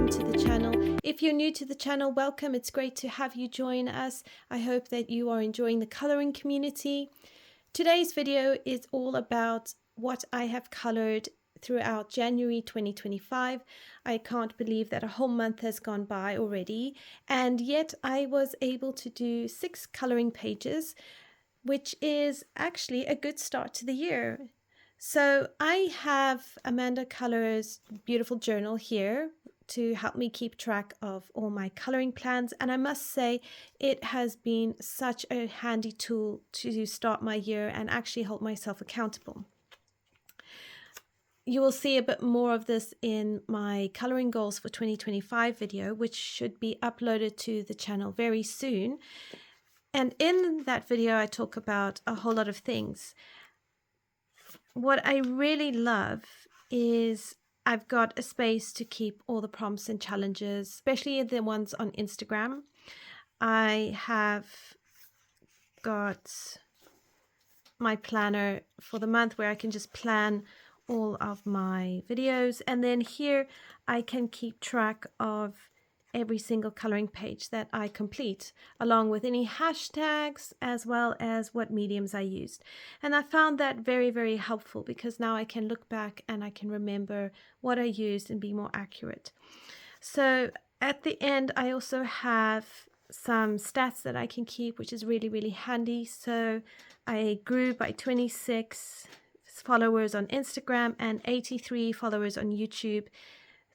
welcome to the channel. If you're new to the channel, welcome. It's great to have you join us. I hope that you are enjoying the coloring community. Today's video is all about what I have colored throughout January 2025. I can't believe that a whole month has gone by already, and yet I was able to do 6 coloring pages, which is actually a good start to the year. So I have Amanda Color's beautiful journal here to help me keep track of all my coloring plans, and I must say it has been such a handy tool to start my year and actually hold myself accountable. You will see a bit more of this in my coloring goals for 2025 video, which should be uploaded to the channel very soon. And in that video I talk about a whole lot of things. What I really love is I've got a space to keep all the prompts and challenges, especially the ones on Instagram. I have got my planner for the month where I can just plan all of my videos, and then here I can keep track of every single coloring page that I complete, along with any hashtags as well as what mediums I used. And I found that very, very helpful because now I can look back and I can remember what I used and be more accurate. So at the end I also have some stats that I can keep, which is really, really handy. So I grew by 26 followers on Instagram and 83 followers on YouTube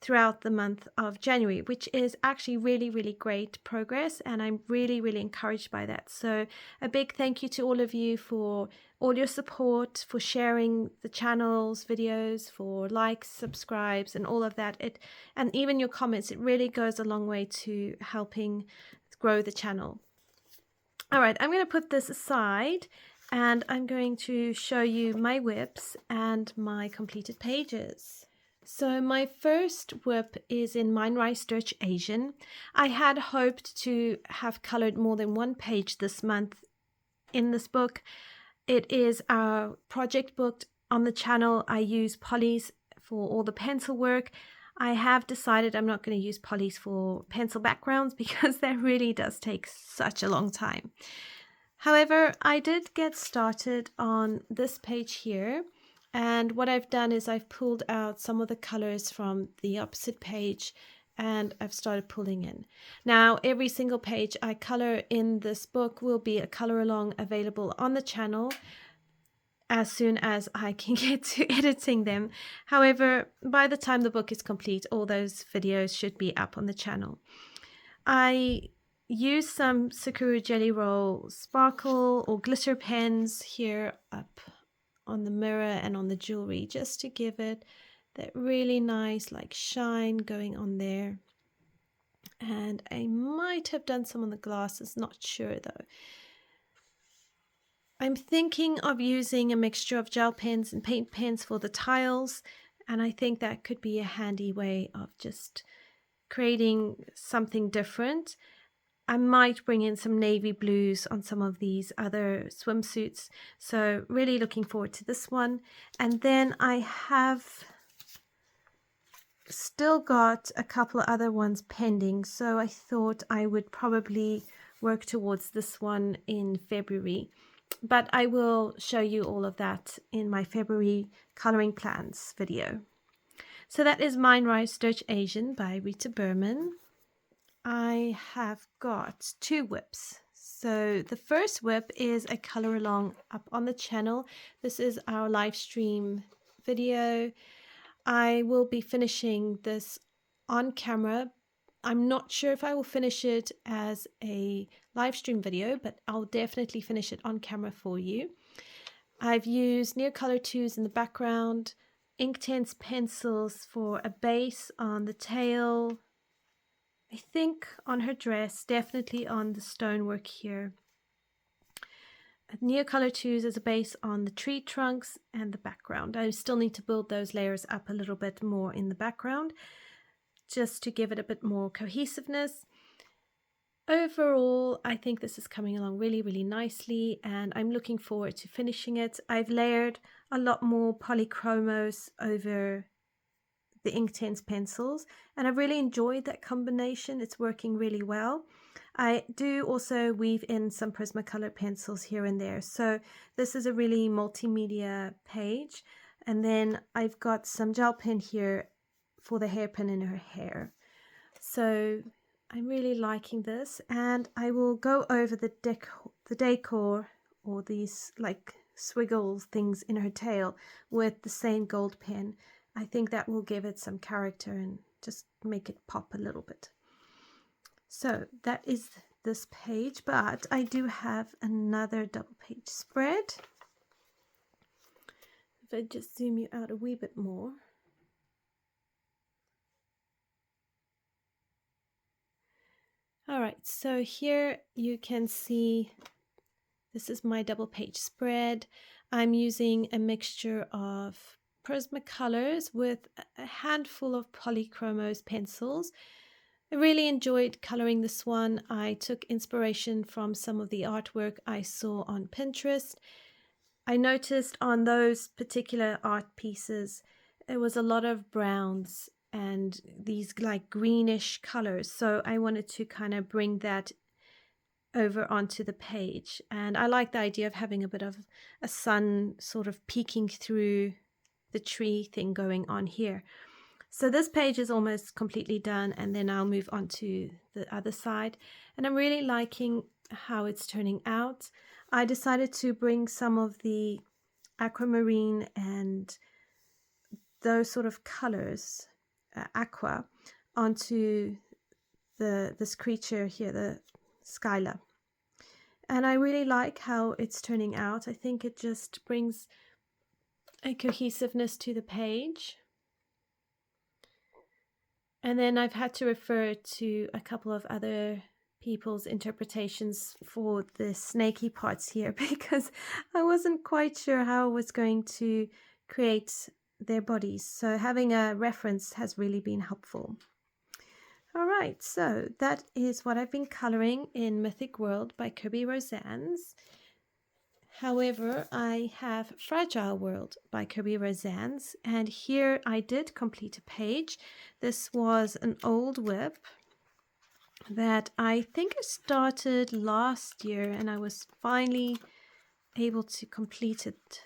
throughout the month of January, which is actually really, really great progress, and I'm really, really encouraged by that. So a big thank you to all of you for all your support, for sharing the channel's videos, for likes, subscribes, and all of that. And even your comments, it really goes a long way to helping grow the channel. All right, I'm going to put this aside and I'm going to show you my whips and my completed pages. So my first whip is in Mine Rice Dutch Asian. I had hoped to have colored more than one page this month in this book. It is our project book on the channel. I use polys for all the pencil work. I have decided I'm not going to use polys for pencil backgrounds because that really does take such a long time. However, I did get started on this page here, and what I've done is I've pulled out some of the colors from the opposite page and I've started pulling in. Now, every single page I color in this book will be a color along available on the channel as soon as I can get to editing them. However, by the time the book is complete, all those videos should be up on the channel. I use some Sakura Jelly Roll sparkle or glitter pens here up on the mirror and on the jewelry, just to give it that really nice like shine going on there. And I might have done some on the glasses, not sure though. I'm thinking of using a mixture of gel pens and paint pens for the tiles, and I think that could be a handy way of just creating something different. I might bring in some navy blues on some of these other swimsuits. So really looking forward to this one. And then I have still got a couple of other ones pending. So I thought I would probably work towards this one in February. But I will show you all of that in my February coloring plans video. So that is Mine Rice Dutch Asian by Rita Berman. I have got 2 whips. So the first whip is a color along up on the channel. This is our live stream video. I will be finishing this on camera. I'm not sure if I will finish it as a live stream video, but I'll definitely finish it on camera for you. I've used Neocolor 2s in the background, Inktense pencils for a base on the tail, I think on her dress, definitely on the stonework here. Neocolor 2s as a base on the tree trunks and the background. I still need to build those layers up a little bit more in the background, just to give it a bit more cohesiveness. Overall, I think this is coming along really, really nicely, and I'm looking forward to finishing it. I've layered a lot more polychromos over the Inktense pencils, and I really enjoyed that combination. It's working really well. I do also weave in some Prismacolor pencils here and there. So this is a really multimedia page. And then I've got some gel pen here for the hairpin in her hair. So I'm really liking this, and I will go over the decor or these like swiggle things in her tail with the same gold pen. I think that will give it some character and just make it pop a little bit. So that is this page, but I do have another double page spread. If I just zoom you out a wee bit more. All right, so here you can see this is my double page spread. I'm using a mixture of Prismacolors with a handful of Polychromos pencils. I really enjoyed coloring this one. I took inspiration from some of the artwork I saw on Pinterest. I noticed on those particular art pieces, there was a lot of browns and these like greenish colors. So I wanted to kind of bring that over onto the page. And I like the idea of having a bit of a sun sort of peeking through the tree thing going on here. So this page is almost completely done, and then I'll move on to the other side. And I'm really liking how it's turning out. I decided to bring some of the aquamarine and those sort of colors, aqua, onto this creature here, the Skyla. And I really like how it's turning out. I think it just brings a cohesiveness to the page. And then I've had to refer to a couple of other people's interpretations for the snaky parts here because I wasn't quite sure how I was going to create their bodies. So having a reference has really been helpful. All right, so that is what I've been coloring in Mythic World by Kirby Rosannes. However, I have Fragile World by Kirby Rosannes, and here I did complete a page. This was an old whip that I think I started last year, and I was finally able to complete it,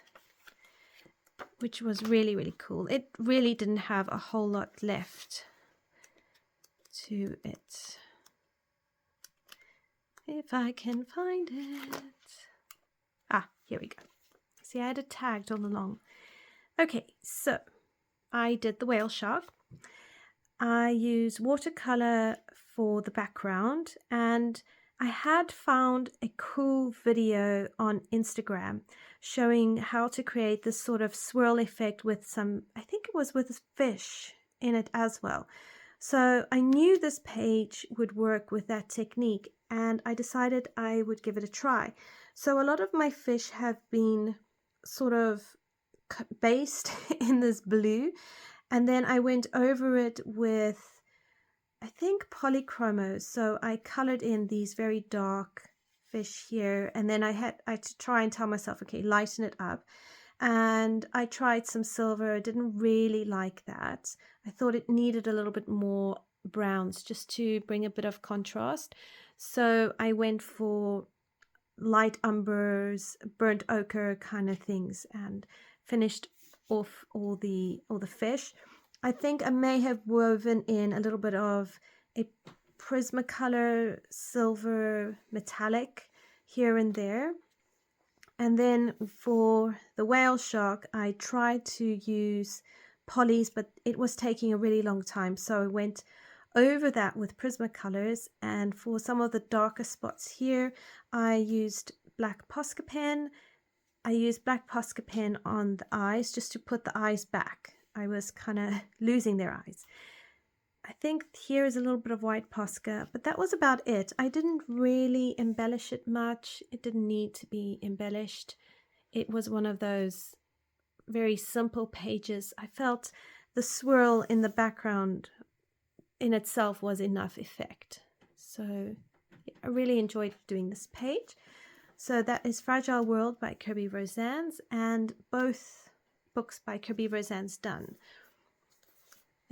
which was really, really cool. It really didn't have a whole lot left to it. If I can find it. Ah, here we go. See, I had it tagged all along. Okay, so I did the whale shark. I used watercolor for the background, and I had found a cool video on Instagram showing how to create this sort of swirl effect with some, I think it was with fish in it as well. So I knew this page would work with that technique, and I decided I would give it a try. So a lot of my fish have been sort of based in this blue, and then I went over it with, I think, Polychromos. So I colored in these very dark fish here, and then I had to try and tell myself, okay, lighten it up. And I tried some silver. I didn't really like that. I thought it needed a little bit more browns just to bring a bit of contrast. So I went for light umbers, burnt ochre kind of things, and finished off all the fish. I think I may have woven in a little bit of a Prismacolor silver metallic here and there. And then for the whale shark, I tried to use polys, but it was taking a really long time. So I went over that with Prismacolors. And for some of the darker spots here, I used black Posca pen. I used black Posca pen on the eyes just to put the eyes back. I was kind of losing their eyes. I think here is a little bit of white Posca, but that was about it. I didn't really embellish it much. It didn't need to be embellished. It was one of those very simple pages. I felt the swirl in the background in itself was enough effect. So yeah, I really enjoyed doing this page. So that is Fragile World by Kirby Rosannes, and both books by Kirby Rosannes done.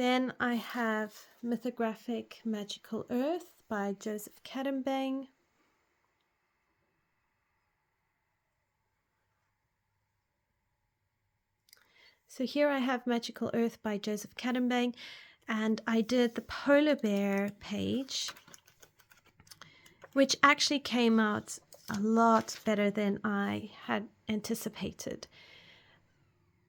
Then I have Mythographic Magical Earth by Joseph Cadenbang. So here I have Magical Earth by Joseph Cadenbang, and I did the polar bear page, which actually came out a lot better than I had anticipated.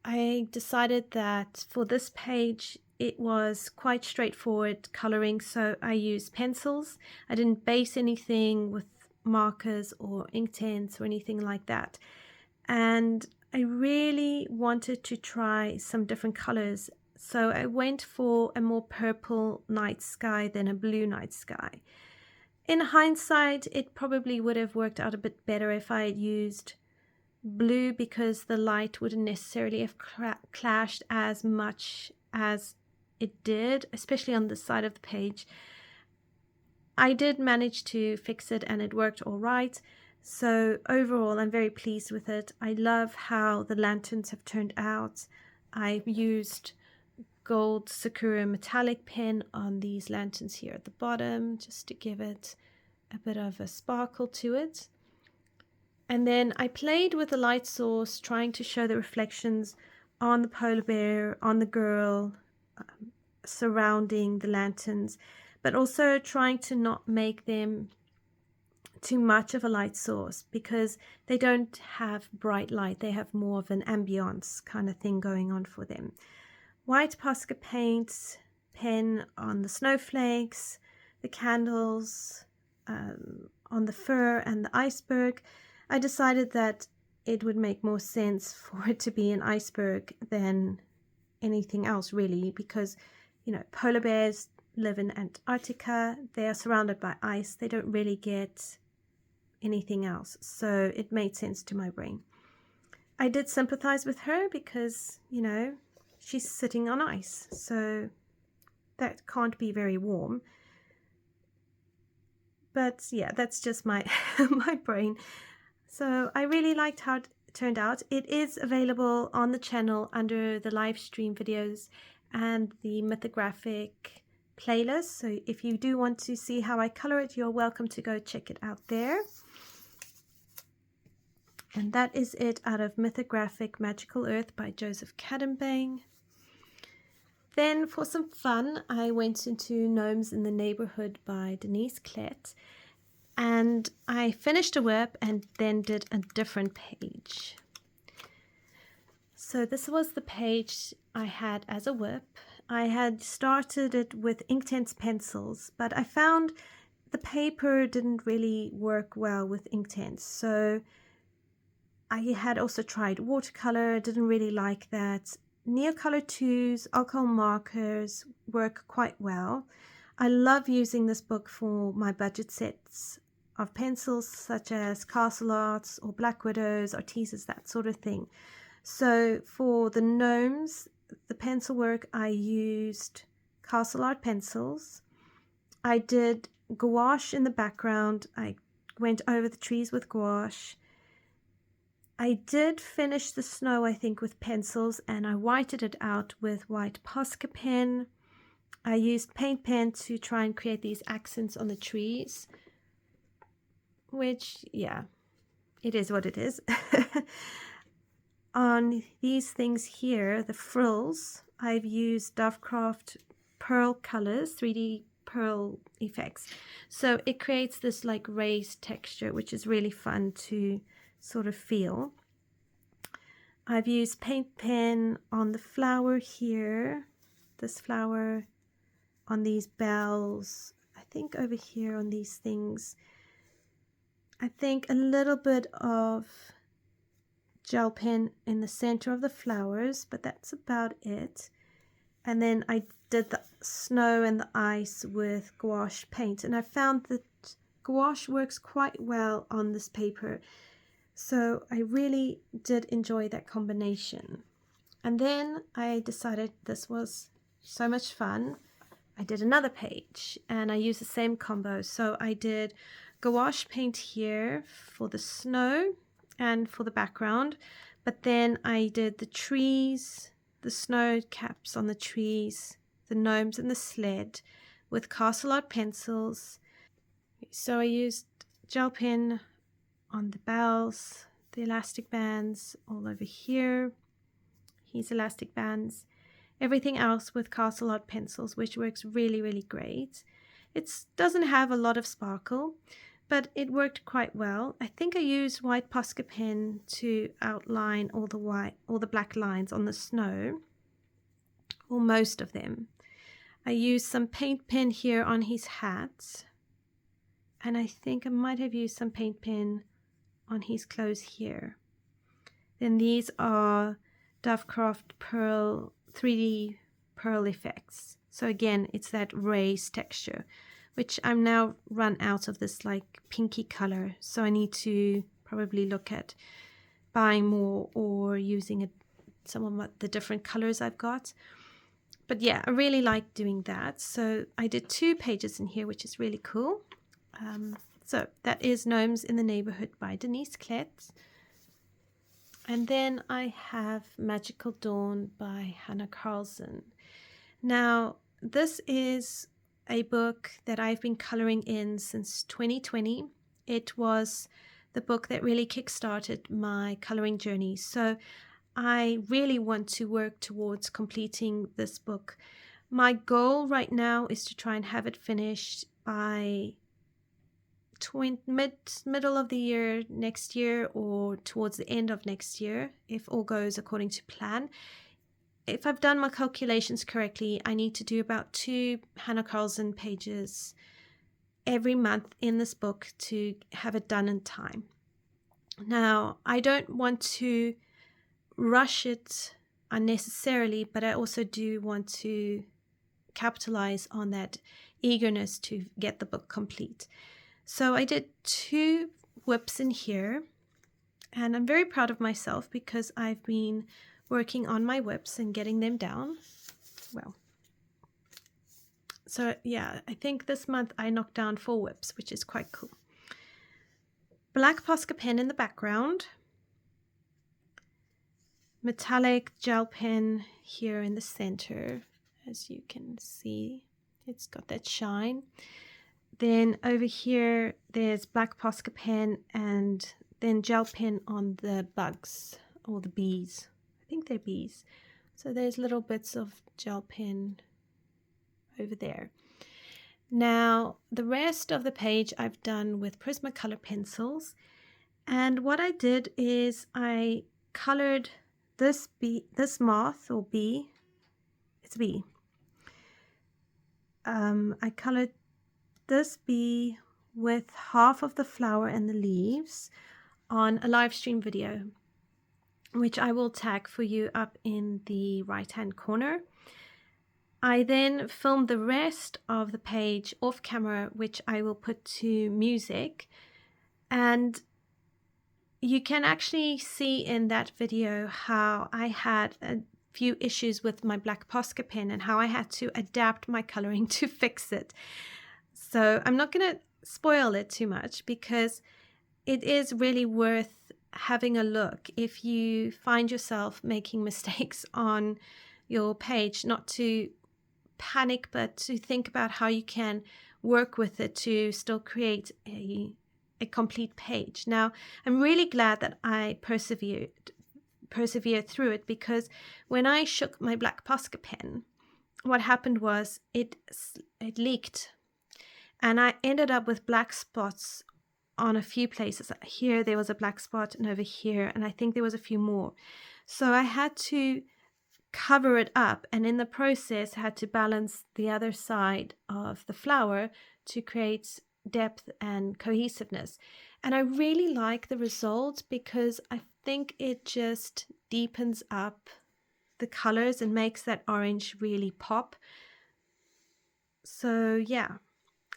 I decided that for this page it was quite straightforward coloring, so I used pencils. I didn't base anything with markers or Inktense or anything like that. And I really wanted to try some different colors, so I went for a more purple night sky than a blue night sky. In hindsight, it probably would have worked out a bit better if I had used blue, because the light wouldn't necessarily have clashed as much as it did, especially on this side of the page. I did manage to fix it and it worked all right. So overall, I'm very pleased with it. I love how the lanterns have turned out. I've used gold Sakura metallic pen on these lanterns here at the bottom, just to give it a bit of a sparkle to it. And then I played with the light source, trying to show the reflections on the polar bear, on the girl, surrounding the lanterns, but also trying to not make them too much of a light source, because they don't have bright light. They have more of an ambience kind of thing going on for them. White Posca paint pen on the snowflakes, the candles, on the fur and the iceberg. I decided that it would make more sense for it to be an iceberg than anything else, really, because, you know, polar bears live in Antarctica. They are surrounded by ice. They don't really get anything else, so it made sense to my brain. I did sympathize with her because, you know, she's sitting on ice, so that can't be very warm. But yeah, that's just my my brain. So I really liked how it turned out. It is available on the channel under the live stream videos and the mythographic playlist. So if you do want to see how I color it, you're welcome to go check it out there. And that is it out of Mythographic Magical Earth by Joseph Cadenbang. Then for some fun, I went into Gnomes in the Neighborhood by Denise Klett. And I finished a WIP and then did a different page. So this was the page I had as a WIP. I had started it with Inktense pencils, but I found the paper didn't really work well with Inktense. So I had also tried watercolor, didn't really like that. Neocolor 2s, alcohol markers work quite well. I love using this book for my budget sets of pencils, such as Castle Arts or Black Widows, Artisas, that sort of thing. So for the gnomes, the pencil work, I used Castle Art pencils. I did gouache in the background. I went over the trees with gouache. I did finish the snow, I think, with pencils, and I whited it out with white Posca pen. I used paint pen to try and create these accents on the trees, which, yeah, it is what it is. On these things here, the frills, I've used Dovecraft pearl colors, 3D pearl effects. So it creates this like raised texture, which is really fun to sort of feel. I've used paint pen on the flower here, this flower, on these bells, I think over here on these things. I think a little bit of gel pen in the center of the flowers, but that's about it. And then I did the snow and the ice with gouache paint, and I found that gouache works quite well on this paper. So I really did enjoy that combination. And then I decided this was so much fun. I did another page and I used the same combo. So I did gouache paint here for the snow and for the background. But then I did the trees, the snow caps on the trees, the gnomes and the sled with Castle Art pencils. So I used gel pen on the bells, the elastic bands all over here. Here's elastic bands. Everything else with Castle Art pencils, which works really, really great. It doesn't have a lot of sparkle, but it worked quite well. I think I used white Posca pen to outline all the black lines on the snow, or most of them. I used some paint pen here on his hat, and I think I might have used some paint pen on his clothes here. Then these are Dovecraft Pearl 3D Pearl effects. So again, it's that raised texture, which I'm now run out of this like pinky color. So I need to probably look at buying more or using some of the different colors I've got. But yeah, I really like doing that. So I did 2 pages in here, which is really cool. So that is Gnomes in the Neighborhood by Denise Klett. And then I have Magical Dawn by Hannah Carlson. Now, this is a book that I've been coloring in since 2020. It was the book that really kickstarted my coloring journey. So I really want to work towards completing this book. My goal right now is to try and have it finished by middle of the year next year, or towards the end of next year, if all goes according to plan. If I've done my calculations correctly, I need to do about 2 Hannah Carlson pages every month in this book to have it done in time. Now, I don't want to rush it unnecessarily, but I also do want to capitalize on that eagerness to get the book complete. So I did 2 whips in here, and I'm very proud of myself because I've been working on my whips and getting them down well. So yeah, I think this month I knocked down 4 whips, which is quite cool. Black Posca pen in the background, metallic gel pen here in the center, as you can see. It's got that shine. Then over here, there's black Posca pen and then gel pen on the bugs or the bees. I think they're bees. So there's little bits of gel pen over there. Now, the rest of the page I've done with Prismacolor pencils. And what I did is I colored this moth or bee. It's a bee. I colored this bee with half of the flower and the leaves on a live stream video, which I will tag for you up in the right hand corner. I then filmed the rest of the page off camera, which I will put to music, and you can actually see in that video how I had a few issues with my black Posca pen and how I had to adapt my coloring to fix it. So I'm not going to spoil it too much because it is really worth having a look if you find yourself making mistakes on your page, not to panic, but to think about how you can work with it to still create a complete page. Now, I'm really glad that I persevered through it, because when I shook my black Posca pen, what happened was it leaked. And I ended up with black spots on a few places. Here there was a black spot, and over here, and I think there was a few more. So I had to cover it up, and in the process had to balance the other side of the flower to create depth and cohesiveness. And I really like the result because I think it just deepens up the colors and makes that orange really pop. So yeah,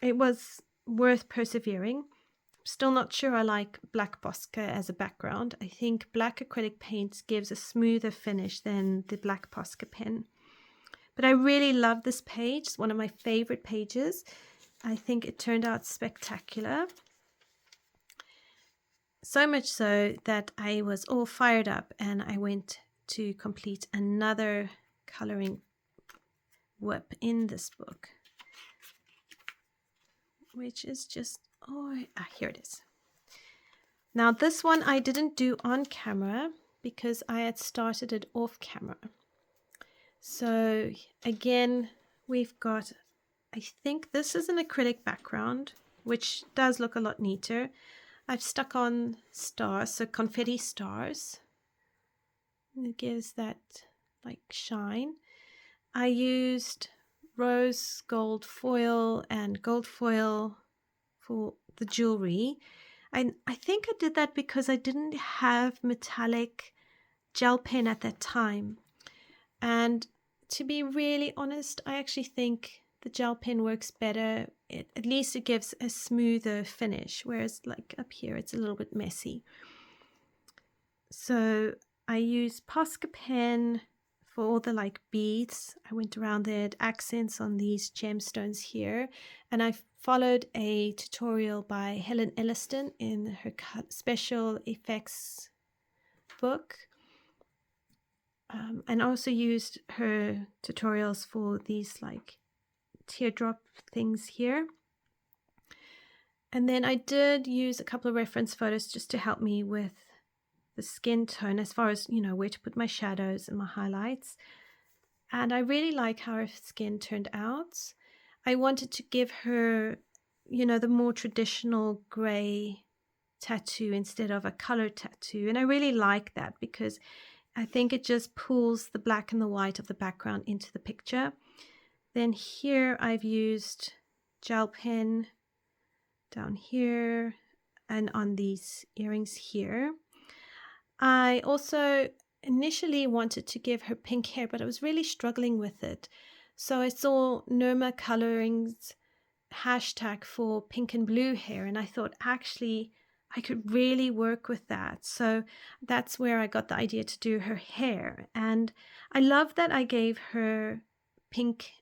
it was worth persevering. Still not sure I like black Posca as a background. I think black acrylic paint gives a smoother finish than the black Posca pen. But I really love this page. It's one of my favorite pages. I think it turned out spectacular. So much so that I was all fired up and I went to complete another coloring whip in this book, which is just, here it is. Now this one I didn't do on camera because I had started it off camera. So again, we've got, I think this is an acrylic background, which does look a lot neater. I've stuck on stars, so confetti stars. It gives that like shine. I used rose gold foil and gold foil for the jewelry. I think I did that because I didn't have metallic gel pen at that time. And to be really honest, I actually think the gel pen works better. At least it gives a smoother finish, whereas like up here it's a little bit messy. So I used Posca pen for all the like beads. I went around there, accents on these gemstones here, and I followed a tutorial by Helen Elliston in her special effects book. And also used her tutorials for these like teardrop things here. And then I did use a couple of reference photos just to help me with the skin tone as far as, you know, where to put my shadows and my highlights. And I really like how her skin turned out. I wanted to give her, you know, the more traditional gray tattoo instead of a color tattoo. And I really like that because I think it just pulls the black and the white of the background into the picture. Then here I've used gel pen down here and on these earrings here. I also initially wanted to give her pink hair, but I was really struggling with it. So I saw Nirma Coloring's hashtag for pink and blue hair, and I thought actually I could really work with that. So that's where I got the idea to do her hair. And I love that I gave her pink,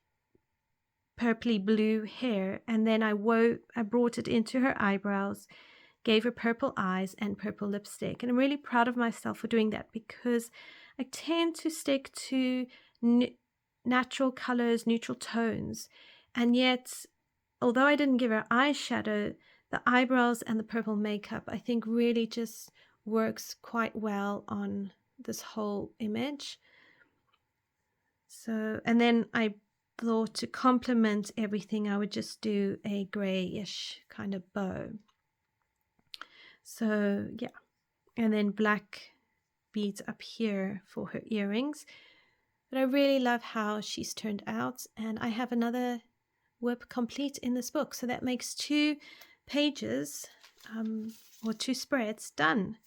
purpley blue hair, and then I brought it into her eyebrows, gave her purple eyes and purple lipstick. And I'm really proud of myself for doing that because I tend to stick to natural colors, neutral tones. And yet, although I didn't give her eyeshadow, the eyebrows and the purple makeup, I think really just works quite well on this whole image. So, and then I thought to complement everything, I would just do a grayish kind of bow. So yeah, and then black beads up here for her earrings. But I really love how she's turned out, and I have another whip complete in this book. So that makes 2 pages or 2 spreads done.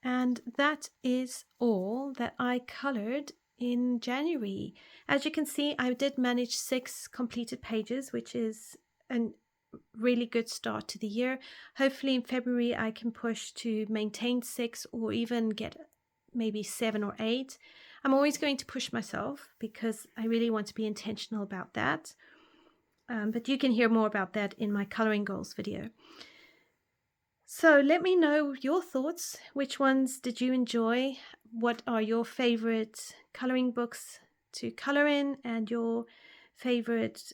And that is all that I colored in January. As you can see, I did manage 6 completed pages, which is a really good start to the year. Hopefully in February I can push to maintain 6 or even get maybe 7 or 8. I'm always going to push myself because I really want to be intentional about that. But you can hear more about that in my coloring goals video. So let me know your thoughts. Which ones did you enjoy? What are your favorite coloring books to color in and your favorite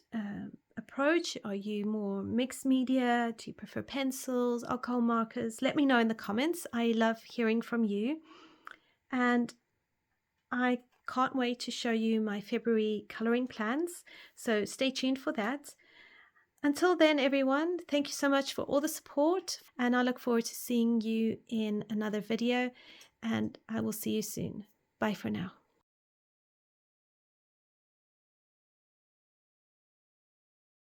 approach? Are you more mixed media? Do you prefer pencils, alcohol markers? Let me know in the comments. I love hearing from you. And I can't wait to show you my February coloring plans. So stay tuned for that. Until then, everyone, thank you so much for all the support, and I look forward to seeing you in another video, and I will see you soon. Bye for now.